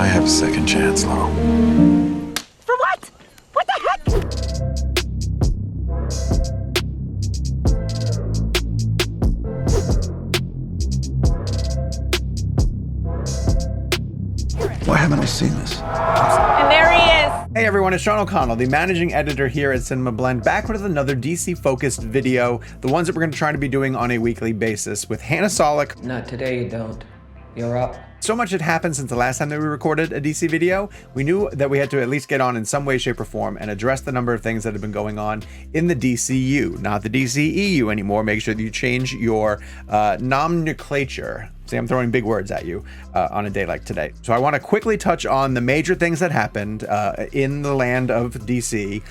I have a second chance, Lo. For what? What the heck? Why haven't I seen this? And there he is. Hey everyone, it's Sean O'Connell, the managing editor here at Cinema Blend, back with another DC-focused video, the ones that we're going to try to be doing on a weekly basis with Hannah Solik. Not today, you don't. You're up. So much had happened since the last time that we recorded a DC video. We knew that we had to at least get on in some way, shape, or form and address the number of things that have been going on in the DCU, not the DCEU anymore. Make sure that you change your nomenclature. See, I'm throwing big words at you on a day like today. So I want to quickly touch on the major things that happened in the land of DC,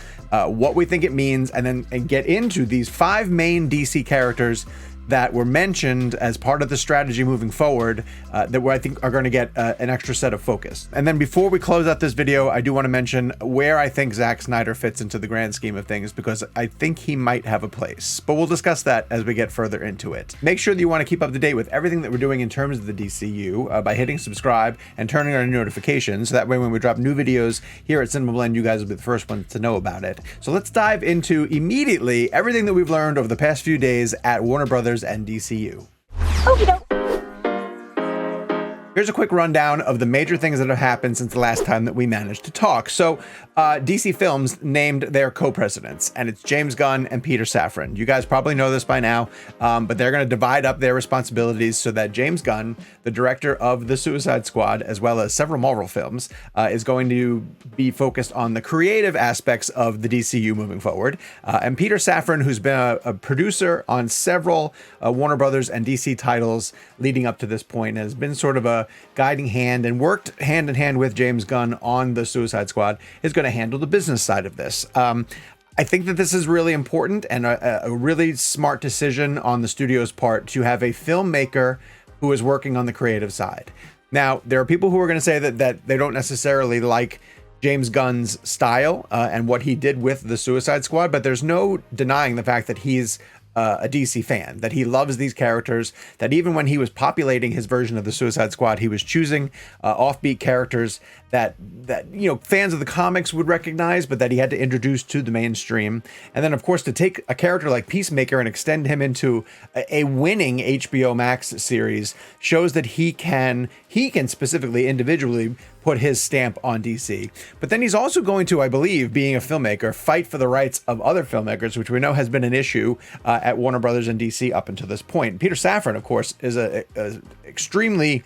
what we think it means, and get into these 5 main DC characters that were mentioned as part of the strategy moving forward that I think are going to get an extra set of focus. And then before we close out this video, I do want to mention where I think Zack Snyder fits into the grand scheme of things, because I think he might have a place, but we'll discuss that as we get further into it. Make sure that you want to keep up to date with everything that we're doing in terms of the DCU by hitting subscribe and turning on notifications, so that way when we drop new videos here at Cinema Blend, you guys will be the first ones to know about it. So let's dive into immediately everything that we've learned over the past few days at Warner Brothers and DCU. Okey doke. Here's a quick rundown of the major things that have happened since the last time that we managed to talk. So DC Films named their co-presidents, and it's James Gunn and Peter Safran. You guys probably know this by now, but they're going to divide up their responsibilities so that James Gunn, the director of The Suicide Squad, as well as several Marvel films, is going to be focused on the creative aspects of the DCU moving forward. And Peter Safran, who's been a producer on several Warner Brothers and DC titles leading up to this point, has been sort of a guiding hand and worked hand in hand with James Gunn on the Suicide Squad, is going to handle the business side of this. I think that this is really important and a really smart decision on the studio's part to have a filmmaker who is working on the creative side. Now, there are people who are going to say that they don't necessarily like James Gunn's style and what he did with the Suicide Squad, but there's no denying the fact that he's a DC fan, that he loves these characters, that even when he was populating his version of the Suicide Squad, he was choosing offbeat characters that you know, fans of the comics would recognize, but that he had to introduce to the mainstream. And then of course, to take a character like Peacemaker and extend him into a winning HBO Max series shows that he can specifically individually put his stamp on DC. But then he's also going to, I believe, being a filmmaker, fight for the rights of other filmmakers, which we know has been an issue at Warner Brothers and DC up until this point. Peter Safran, of course, is a extremely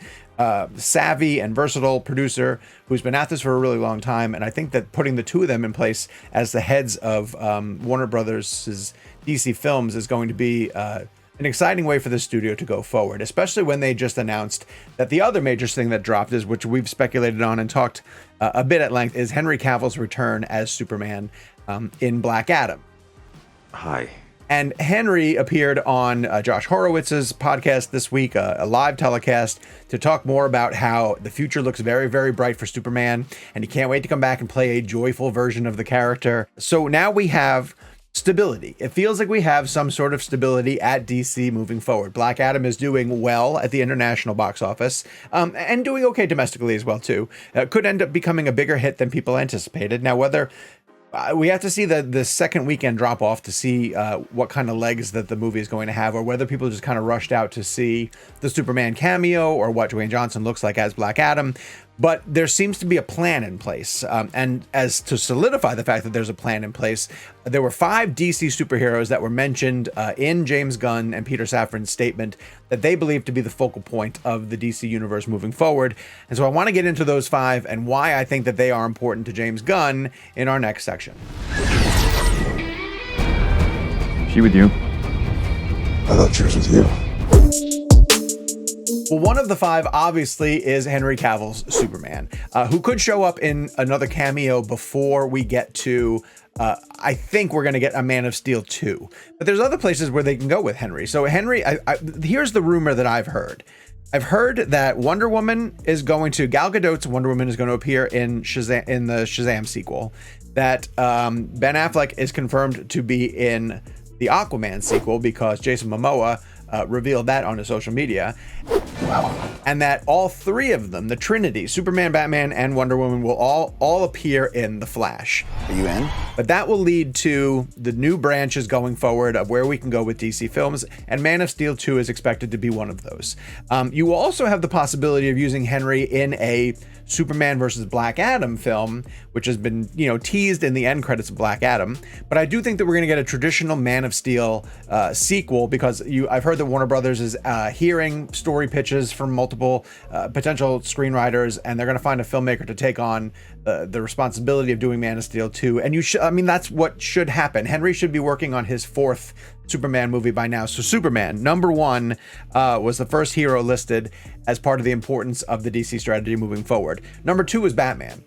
savvy and versatile producer who's been at this for a really long time. And I think that putting the two of them in place as the heads of Warner Brothers' DC films is going to be an exciting way for the studio to go forward, especially when they just announced that the other major thing that dropped is, which we've speculated on and talked a bit at length, is Henry Cavill's return as Superman in Black Adam. Hi. And Henry appeared on Josh Horowitz's podcast this week, a live telecast, to talk more about how the future looks very, very bright for Superman, and he can't wait to come back and play a joyful version of the character. So now we have stability. It feels like we have some sort of stability at DC moving forward. Black Adam is doing well at the international box office, and doing okay domestically as well too. Could end up becoming a bigger hit than people anticipated. Now, whether we have to see the second weekend drop off to see what kind of legs that the movie is going to have, or whether people just kind of rushed out to see the Superman cameo or what Dwayne Johnson looks like as Black Adam. But there seems to be a plan in place. And as to solidify the fact that there's a plan in place, there were 5 DC superheroes that were mentioned in James Gunn and Peter Safran's statement that they believe to be the focal point of the DC universe moving forward. And so I want to get into those 5 and why I think that they are important to James Gunn in our next section. She with you? I thought she was with you. Well, one of the 5 obviously is Henry Cavill's Superman, who could show up in another cameo before we get to, I think we're going to get a Man of Steel 2. But there's other places where they can go with Henry. So Henry, here's the rumor that I've heard. I've heard that Gal Gadot's Wonder Woman is going to appear in the Shazam sequel. That Ben Affleck is confirmed to be in the Aquaman sequel because Jason Momoa revealed that on his social media. And that all three of them, the Trinity, Superman, Batman, and Wonder Woman, will all appear in The Flash. Are you in? But that will lead to the new branches going forward of where we can go with DC films, and Man of Steel 2 is expected to be one of those. You will also have the possibility of using Henry in a Superman versus Black Adam film, which has been, teased in the end credits of Black Adam. But I do think that we're going to get a traditional Man of Steel sequel, because I've heard that Warner Brothers is hearing story pitches from multiple potential screenwriters, and they're going to find a filmmaker to take on the responsibility of doing Man of Steel 2. And that's what should happen. Henry should be working on his fourth Superman movie by now. So Superman, number one, was the first hero listed as part of the importance of the DC strategy moving forward. Number two is Batman.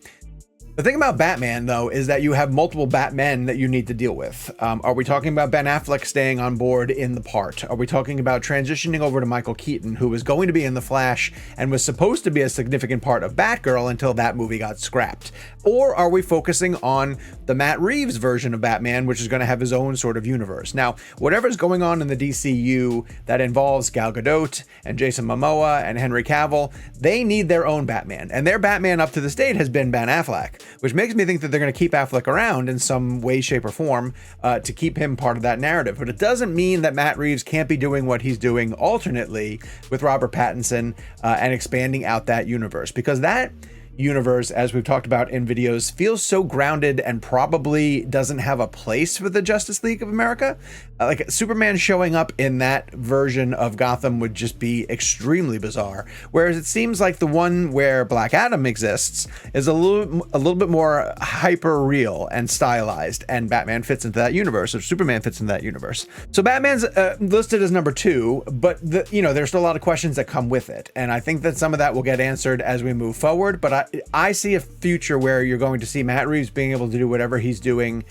The thing about Batman, though, is that you have multiple Batmen that you need to deal with. Are we talking about Ben Affleck staying on board in the part? Are we talking about transitioning over to Michael Keaton, who was going to be in The Flash and was supposed to be a significant part of Batgirl until that movie got scrapped? Or are we focusing on the Matt Reeves version of Batman, which is going to have his own sort of universe? Now, whatever's going on in the DCU that involves Gal Gadot and Jason Momoa and Henry Cavill, they need their own Batman. And their Batman up to this date has been Ben Affleck, which makes me think that they're going to keep Affleck around in some way, shape, or form to keep him part of that narrative. But it doesn't mean that Matt Reeves can't be doing what he's doing alternately with Robert Pattinson and expanding out that universe, because that universe, as we've talked about in videos, feels so grounded and probably doesn't have a place for the Justice League of America. Like Superman showing up in that version of Gotham would just be extremely bizarre. Whereas it seems like the one where Black Adam exists is a little bit more hyper real and stylized, and Batman fits into that universe, or Superman fits into that universe. So Batman's listed as number two, but there's still a lot of questions that come with it, and I think that some of that will get answered as we move forward. But I see a future where you're going to see Matt Reeves being able to do whatever he's doing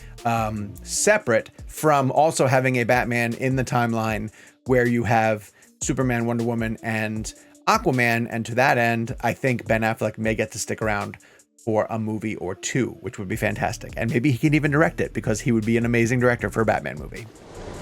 separate from also having a Batman in the timeline where you have Superman, Wonder Woman, and Aquaman. And to that end, I think Ben Affleck may get to stick around for a movie or two, which would be fantastic. And maybe he can even direct it, because he would be an amazing director for a Batman movie.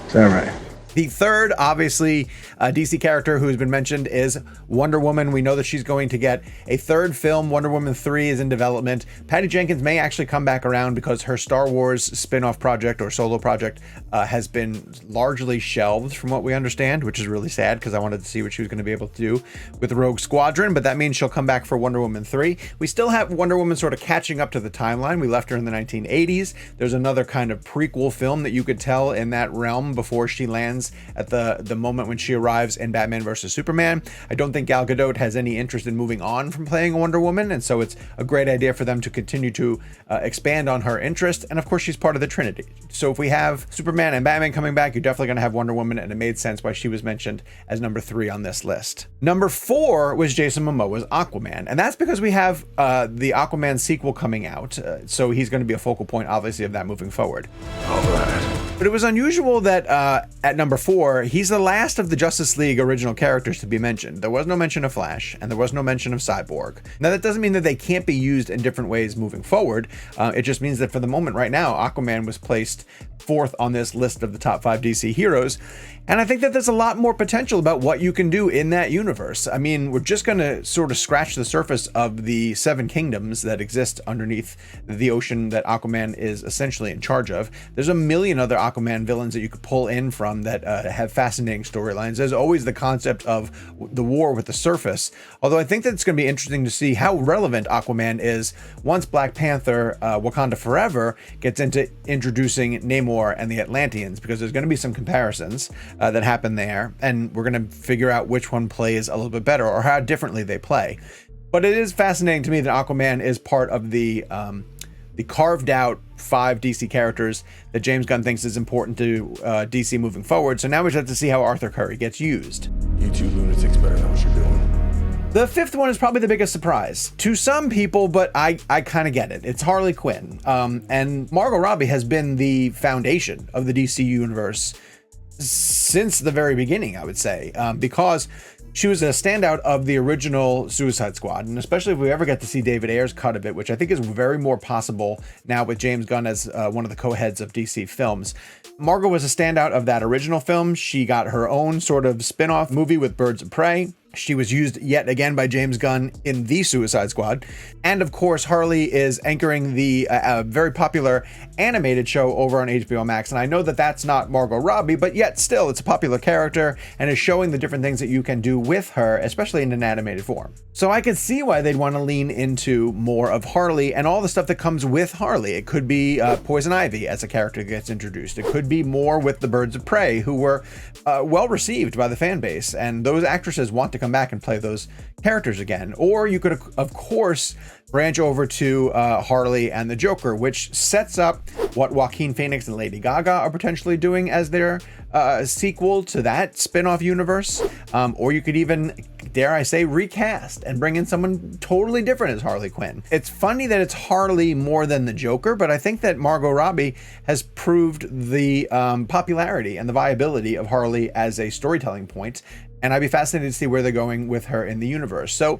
Is that right? The third, obviously, DC character who has been mentioned is Wonder Woman. We know that she's going to get a third film. Wonder Woman 3 is in development. Patty Jenkins may actually come back around, because her Star Wars spin-off project or solo project has been largely shelved from what we understand, which is really sad, because I wanted to see what she was going to be able to do with Rogue Squadron, but that means she'll come back for Wonder Woman 3. We still have Wonder Woman sort of catching up to the timeline. We left her in the 1980s. There's another kind of prequel film that you could tell in that realm before she lands at the moment when she arrives in Batman vs. Superman. I don't think Gal Gadot has any interest in moving on from playing Wonder Woman, and so it's a great idea for them to continue to expand on her interest. And of course, she's part of the Trinity. So if we have Superman and Batman coming back, you're definitely going to have Wonder Woman, and it made sense why she was mentioned as number 3 on this list. Number 4 was Jason Momoa's Aquaman, and that's because we have the Aquaman sequel coming out, so he's going to be a focal point, obviously, of that moving forward. All right. But it was unusual that at number 4, he's the last of the Justice League original characters to be mentioned. There was no mention of Flash, and there was no mention of Cyborg. Now, that doesn't mean that they can't be used in different ways moving forward. It just means that for the moment right now, Aquaman was placed 4th on this list of the top 5 DC heroes. And I think that there's a lot more potential about what you can do in that universe. I mean, we're just going to sort of scratch the surface of the 7 kingdoms that exist underneath the ocean that Aquaman is essentially in charge of. There's a million other Aquaman villains that you could pull in from that have fascinating storylines. There's always the concept of the war with the surface. Although I think that it's going to be interesting to see how relevant Aquaman is once Black Panther, Wakanda Forever, gets into introducing Namor and the Atlanteans, because there's going to be some comparisons that happen there, and we're going to figure out which one plays a little bit better or how differently they play. But it is fascinating to me that Aquaman is part of the carved out 5 DC characters that James Gunn thinks is important to DC moving forward. So now we just have to see how Arthur Curry gets used. You two lunatics better know what you're doing. The 5th one is probably the biggest surprise to some people, but I kind of get it. It's Harley Quinn. And Margot Robbie has been the foundation of the DC universe since the very beginning, I would say, because She was a standout of the original Suicide Squad, and especially if we ever get to see David Ayer's cut of it, which I think is very more possible now with James Gunn as one of the co-heads of DC Films. Margot was a standout of that original film. She got her own sort of spin-off movie with Birds of Prey. She was used yet again by James Gunn in the Suicide Squad. And of course, Harley is anchoring the very popular animated show over on HBO Max. And I know that that's not Margot Robbie, but yet still it's a popular character and is showing the different things that you can do with her, especially in an animated form. So I can see why they'd want to lean into more of Harley and all the stuff that comes with Harley. It could be Poison Ivy as a character that gets introduced. It could be more with the Birds of Prey, who were well received by the fan base. And those actresses want to come back and play those characters again. Or you could, of course, branch over to Harley and the Joker, which sets up what Joaquin Phoenix and Lady Gaga are potentially doing as their sequel to that spin-off universe. Or you could even, dare I say, recast and bring in someone totally different as Harley Quinn. It's funny that it's Harley more than the Joker, but I think that Margot Robbie has proved the popularity and the viability of Harley as a storytelling point. And I'd be fascinated to see where they're going with her in the universe. So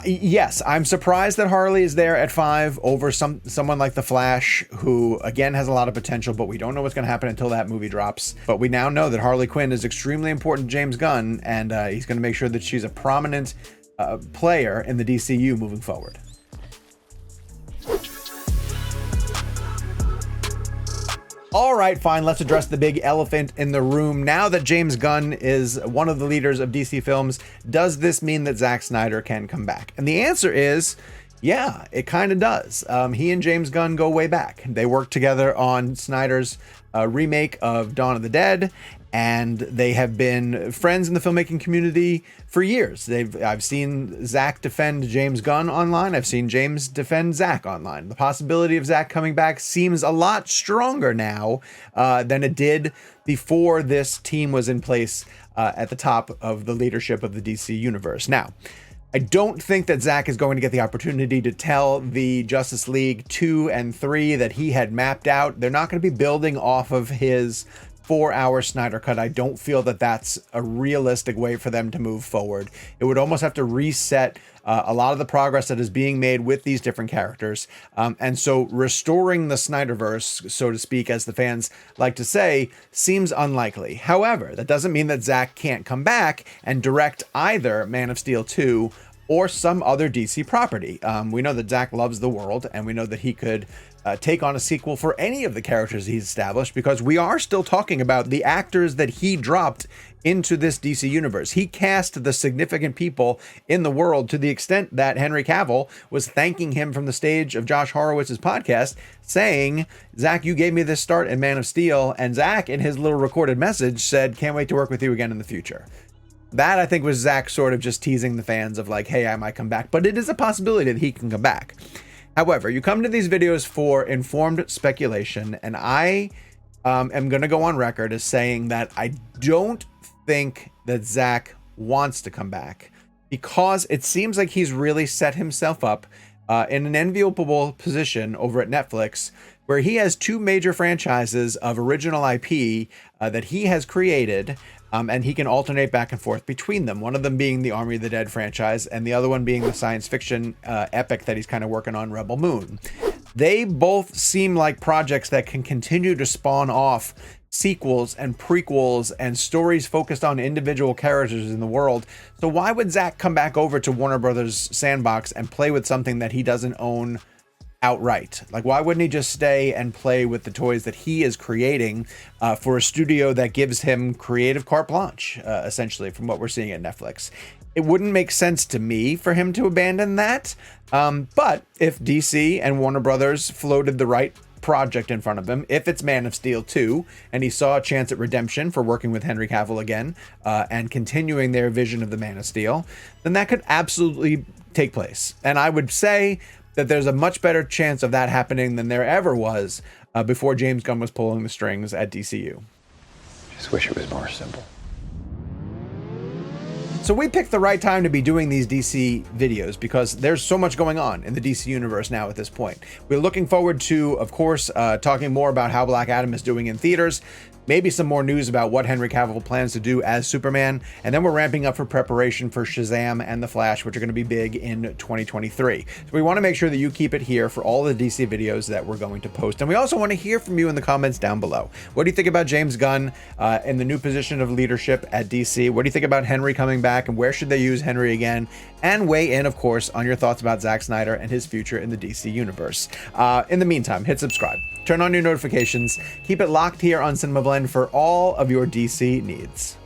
yes, I'm surprised that Harley is there at 5 over someone like The Flash, who again has a lot of potential, but we don't know what's going to happen until that movie drops. But we now know that Harley Quinn is extremely important to James Gunn, and he's going to make sure that she's a prominent player in the DCU moving forward. All right, fine, let's address the big elephant in the room. Now that James Gunn is one of the leaders of DC Films, does this mean that Zack Snyder can come back? And the answer is, yeah, it kind of does. He and James Gunn go way back. They worked together on Snyder's remake of Dawn of the Dead, and they have been friends in the filmmaking community for years. I've seen Zack defend James Gunn online. I've seen James defend Zack online. The possibility of Zack coming back seems a lot stronger now than it did before this team was in place at the top of the leadership of the DC universe. Now, I don't think that Zack is going to get the opportunity to tell the Justice League 2 and 3 that he had mapped out. They're not going to be building off of his 4-hour Snyder cut. I don't feel that that's a realistic way for them to move forward. It would almost have to reset a lot of the progress that is being made with these different characters. And so restoring the Snyderverse, so to speak, as the fans like to say, seems unlikely. However, that doesn't mean that Zack can't come back and direct either Man of Steel 2 or some other DC property. We know that Zack loves the world, and we know that he could take on a sequel for any of the characters he's established, because we are still talking about the actors that he dropped into this DC universe. He cast the significant people in the world to the extent that Henry Cavill was thanking him from the stage of Josh Horowitz's podcast, saying, Zack, you gave me this start in Man of Steel. And Zack, in his little recorded message, said, can't wait to work with you again in the future. That, I think, was Zack sort of just teasing the fans of like, hey, I might come back. But it is a possibility that he can come back. However, you come to these videos for informed speculation, and I am going to go on record as saying that I don't think that Zack wants to come back, because it seems like he's really set himself up in an enviable position over at Netflix, where he has 2 major franchises of original IP that he has created, and he can alternate back and forth between them. One of them being the Army of the Dead franchise, and the other one being the science fiction epic that he's kind of working on, Rebel Moon. They both seem like projects that can continue to spawn off sequels and prequels and stories focused on individual characters in the world. So why would Zack come back over to Warner Brothers Sandbox and play with something that he doesn't own outright? Like, why wouldn't he just stay and play with the toys that he is creating for a studio that gives him creative carte blanche, essentially, from what we're seeing at Netflix? It wouldn't make sense to me for him to abandon that. But if DC and Warner Brothers floated the right project in front of him, if it's Man of Steel 2, and he saw a chance at redemption for working with Henry Cavill again and continuing their vision of the Man of Steel, then that could absolutely take place. And I would say that there's a much better chance of that happening than there ever was before James Gunn was pulling the strings at DCU. Just wish it was more simple. So we picked the right time to be doing these DC videos because there's so much going on in the DC universe now at this point. We're looking forward to, of course, talking more about how Black Adam is doing in theaters. maybe some more news about what Henry Cavill plans to do as Superman, and then we're ramping up for preparation for Shazam and The Flash, which are going to be big in 2023. So we want to make sure that you keep it here for all the DC videos that we're going to post. And we also want to hear from you in the comments down below. What do you think about James Gunn in the new position of leadership at DC? What do you think about Henry coming back, and where should they use Henry again? And weigh in, of course, on your thoughts about Zack Snyder and his future in the DC universe. In the meantime, hit subscribe, turn on your notifications, keep it locked here on Cinema Blend for all of your DC needs.